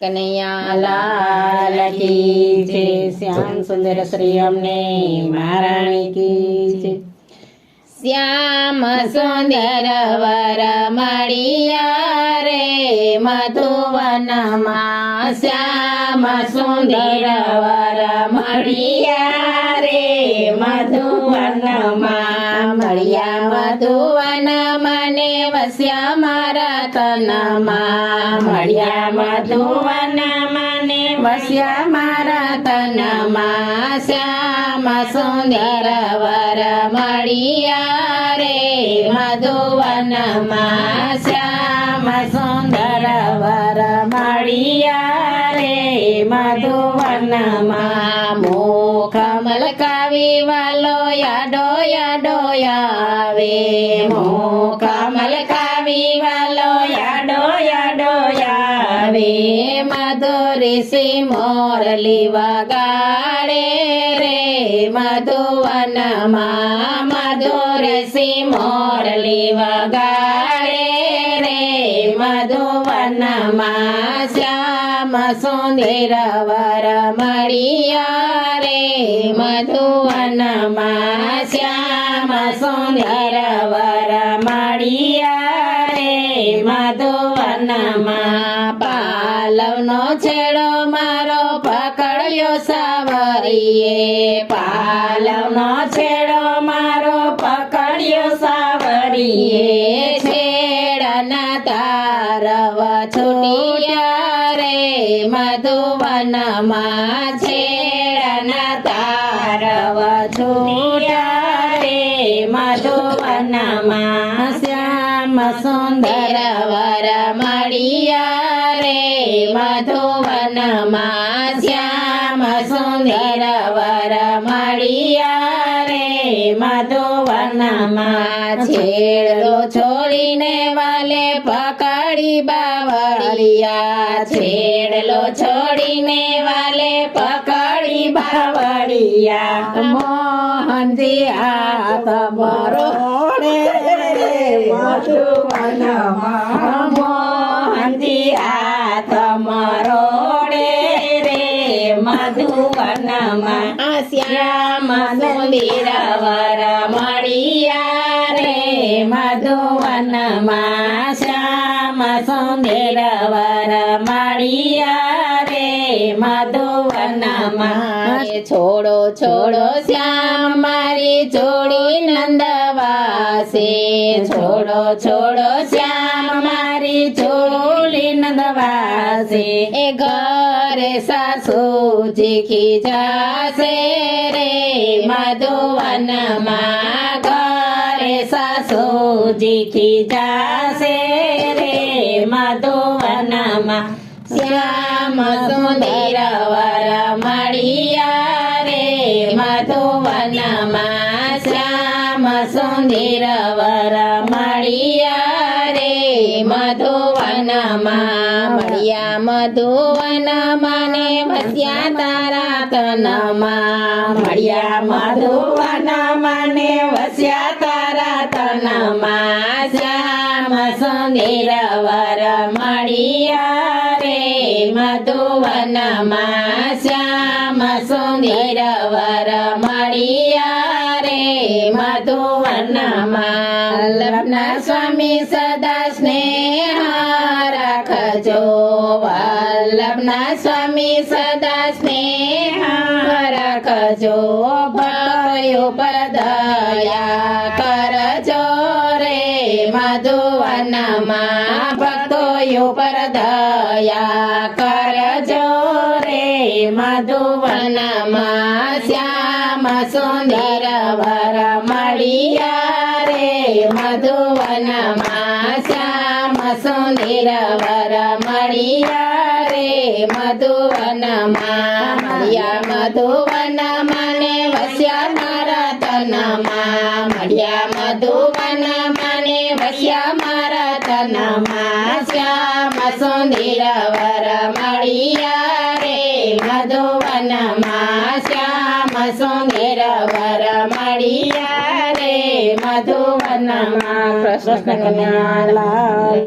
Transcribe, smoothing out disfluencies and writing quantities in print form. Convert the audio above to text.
કનૈયા લાલ કી જય। શ્યામ સુંદર શ્રી અમને મહારાણી કી જય। શ્યામ સુંદર વર મળિયા રે મધુવનમાં, શ્યામ સુંદર વર મળિયા રે મધુવનમાં, મળ્યા મધુવન મને વસ્યા મારા તનમાં, મળ્યા મધુવન મને વસ્યા મારા તનમાં, શ્યામ સુંદર વર મળિયા રે મધુવનમાં, શ્યામ સુંદર વર મળિયા રે મધુવનમાં, મુખ મલકાવી વાલો યાડો યાડો આવે, મુખ મલકાવી વાલો યાડો યાડો આવે, મધુરીસી મોરલી વગાડે રે મધુવનમાં, મધુરીસી મોરલી વગાડે રે મધુવનમાં, શ્યામ સુંદર વર મળિયા રે મધુવનમાં, શ્યામ સુંદર વર મળિયા રે મધુવનમાં, પાલવનો છેડો મારો પકડ્યો સાવરીએ, પાલવનો છેડો મારો પકડ્યો સાવરીએ, છેડાના તારવ છૂટ્યા રે મધુવનમાં, છેડાના તારવ છૂટ્યા રે મધુવનમાં, શ્યામ સુંદર વર મળિયા રે મધુવનમાં, શ્યામ સુંદર વર મળિયા રે મધુવનમાં, છેડલો છોડીને વાલે પકડી બાવળિયા, છેડલો છોડીને વાલે પકડી બાવળિયા, મોહનજી હાથ મરોડે મધુવનમાં, મોહનજી હાથ મરોડે રે મધુવનમાં, શ્યામ સુંદર વર મળિયા રે મધુવનમાં, શ્યામ સુંદર વર મળિયા રે મધુવનમાં, છોડો છોડો શ્યામ મારી જોડી નંદવાસે, છોડો છોડો શ્યામ મારી જોડી નંદવાસે, એ ઘરે સાસુજી ખીજાશે રે મધુવનમાં, ઘરે સાસુજી ખીજાશે રે મધુવનમાં, શ્યામ સુંદર વર મળિયા રે મધુવનમાં, શ્યામ સુંદર વર મળિયા રે મધુવનમાં, મળ્યા મધુવનમાં ને વસ્યા તારા તનમાં, મળ્યા મધુવનમાં ને વસ્યા તારા તનમાં, શ્યામ સુંદર વર મળિયા રે મધુવનમાં, શ્યામ સુંદર વર મળિયા રે મધુવનમાં, વલ્લભના સ્વામી સદા સ્નેહ રાખજો, વલ્લભના સ્વામી સદા સ્નેહ રાખજો, ભક્તો પર દયા કરજો રે મધુવનમાં, ભક્તો પર દયા કરજો રે મધુવનમાં, શ્યામ સુંદર વર મળિયા રે મધુવનમાં, શ્યામ સુંદર વર મળિયા રે મધુવનમાં, મળ્યા મધુવનમાં ને વસ્યા મારા તનમાં, મળ્યા મધુવનમાં ને વસ્યા મારા તનમાં, શ્યામ સુંદર વર મળિયા રે મધુવનમાં, શ્યામ સુંદર વર મળિયા રે મધુવનમાં, કૃષ્ણ કનૈયા લાલ।